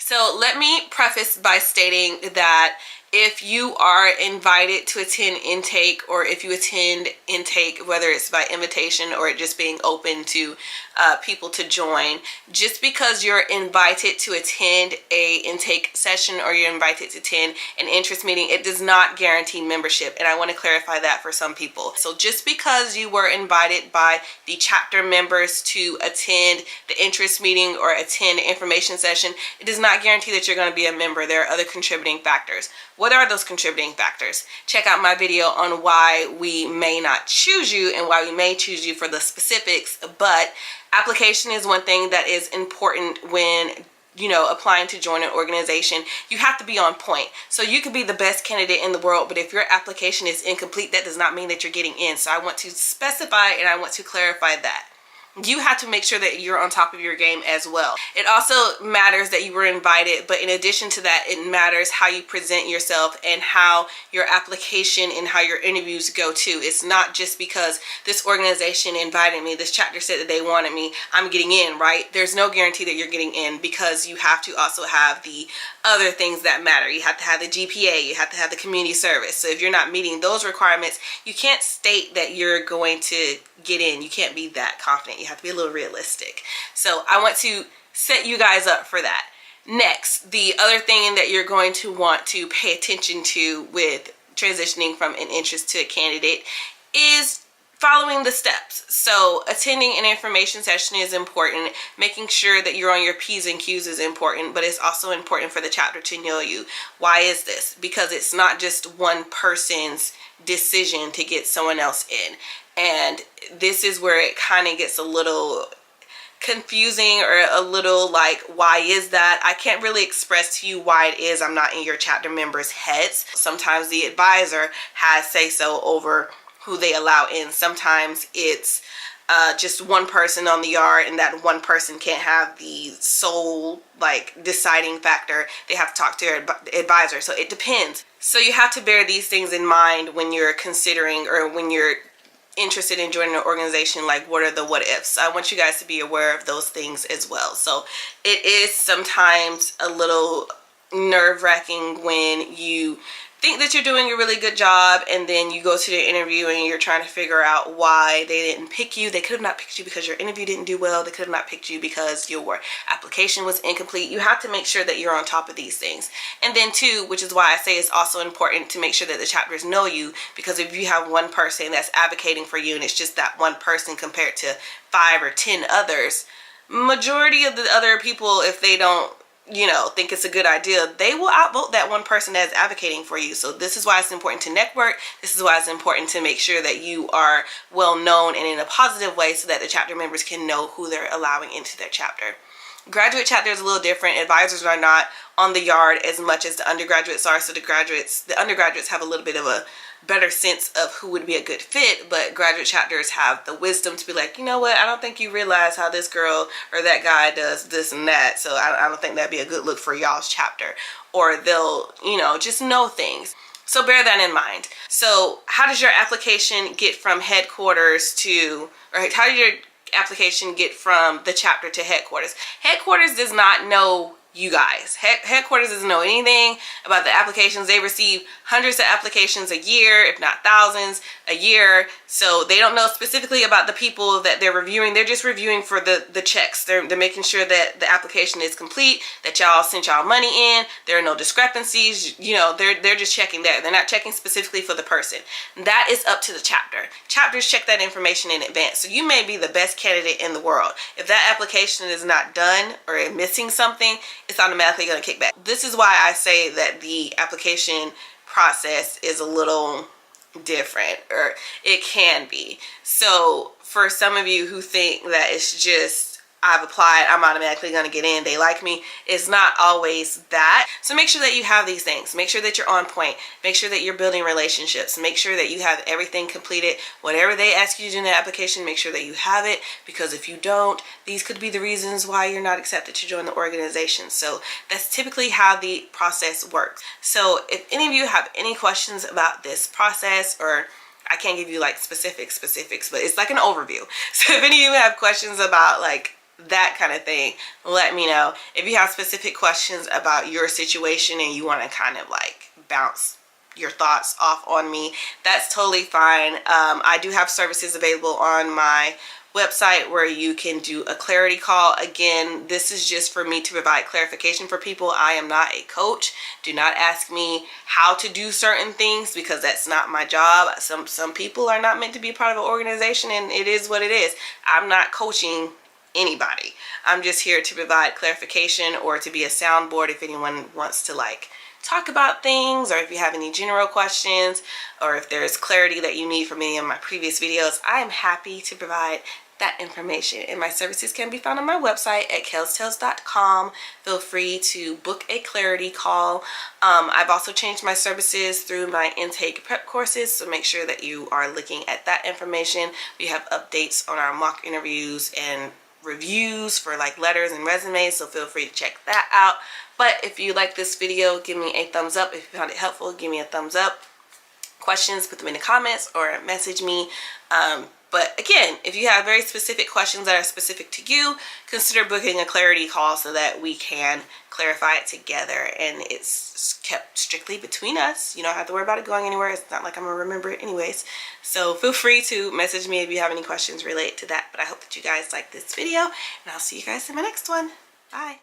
So let me preface by stating that if you are invited to attend intake, or if you attend intake, whether it's by invitation or it just being open to people to join, just because you're invited to attend a intake session or you're invited to attend an interest meeting, it does not guarantee membership. And I want to clarify that for some people. So just because you were invited by the chapter members to attend the interest meeting or attend an information session, it does not guarantee that you're going to be a member. There are other contributing factors. What are those contributing factors? Check out my video on why we may not choose you and why we may choose you for the specifics. But application is one thing that is important when, you know, applying to join an organization. You have to be on point. So you could be the best candidate in the world, but if your application is incomplete, that does not mean that you're getting in. So I want to specify and I want to clarify that. You have to make sure that you're on top of your game as well. It also matters that you were invited, but in addition to that, it matters how you present yourself and how your application and how your interviews go too. It's not just because this organization invited me, this chapter said that they wanted me, I'm getting in, right? There's no guarantee that you're getting in, because you have to also have the other things that matter. You have to have the GPA, you have to have the community service. So if you're not meeting those requirements, you can't state that you're going to get in. You can't be that confident. You have to be a little realistic. So I want to set you guys up for that. Next, the other thing that you're going to want to pay attention to with transitioning from an interest to a candidate is following the steps. So attending an information session is important. Making sure that you're on your P's and Q's is important, but it's also important for the chapter to know you. Why is this? Because it's not just one person's decision to get someone else in. And this is where it kind of gets a little confusing, or a little like, why is that? I can't really express to you why it is. I'm not in your chapter members' heads. Sometimes the advisor has say so over who they allow in. Sometimes it's just one person on the yard, and that one person can't have the sole like deciding factor. They have to talk to their advisor. So it depends. So you have to bear these things in mind when you're considering, or when you're interested in joining an organization. Like, what are the what ifs? I want you guys to be aware of those things as well. So it is sometimes a little nerve-wracking when you think that you're doing a really good job, and then you go to the interview and you're trying to figure out why they didn't pick you. They could have not picked you because your interview didn't do well. They could have not picked you because your application was incomplete. You have to make sure that you're on top of these things. And then two, which is why I say it's also important to make sure that the chapters know you, because if you have one person that's advocating for you and it's just that one person compared to 5 or 10 others, majority of the other people, if they don't, you know, think it's a good idea, they will outvote that one person that's advocating for you. So this is why it's important to network. This is why it's important to make sure that you are well known and in a positive way, so that the chapter members can know who they're allowing into their chapter. Graduate chapter is a little different. Advisors are not on the yard as much as the undergraduates are. So the undergraduates have a little bit of a better sense of who would be a good fit, but graduate chapters have the wisdom to be like, you know what, I don't think you realize how this girl or that guy does this and that, so I don't think that'd be a good look for y'all's chapter. Or they'll, you know, just know things. So bear that in mind. So how does your application get from headquarters to, or how did your application get from the chapter to headquarters? Headquarters does not know you guys. Headquarters doesn't know anything about the applications. They receive hundreds of applications a year, if not thousands a year. So they don't know specifically about the people that they're reviewing. They're just reviewing for the checks. They're making sure that the application is complete, that y'all sent y'all money in, there are no discrepancies. You know, they're just checking that. They're not checking specifically for the person. That is up to the chapter. Chapters check that information in advance. So you may be the best candidate in the world. If that application is not done or missing something, it's automatically going to kick back. This is why I say that the application process is a little different, or it can be. So for some of you who think that it's just, I've applied, I'm automatically going to get in, they like me, it's not always that. So make sure that you have these things. Make sure that you're on point. Make sure that you're building relationships. Make sure that you have everything completed. Whatever they ask you to do in the application, make sure that you have it, because if you don't, these could be the reasons why you're not accepted to join the organization. So that's typically how the process works. So if any of you have any questions about this process, or I can't give you like specifics, but it's like an overview. So if any of you have questions about like that kind of thing, let me know. If you have specific questions about your situation and you want to kind of like bounce your thoughts off on me, that's totally fine. I do have services available on my website where you can do a clarity call. Again, this is just for me to provide clarification for people. I am not a coach. Do not ask me how to do certain things because that's not my job. Some people are not meant to be part of an organization, and it is what it is. I'm not coaching anybody. I'm just here to provide clarification or to be a soundboard if anyone wants to like talk about things, or if you have any general questions, or if there's clarity that you need from any of my previous videos. I am happy to provide that information, and my services can be found on my website at KelsTells.com. Feel free to book a clarity call. I've also changed my services through my intake prep courses, so make sure that you are looking at that information. We have updates on our mock interviews and reviews for like letters and resumes, so feel free to check that out. But if you like this video, give me a thumbs up. If you found it helpful, give me a thumbs up. Questions, put them in the comments or message me. But again, if you have very specific questions that are specific to you, consider booking a clarity call so that we can clarify it together and it's kept strictly between us. You don't have to worry about it going anywhere. It's not like I'm gonna remember it anyways. So feel free to message me if you have any questions related to that. But I hope that you guys like this video, and I'll see you guys in my next one. Bye.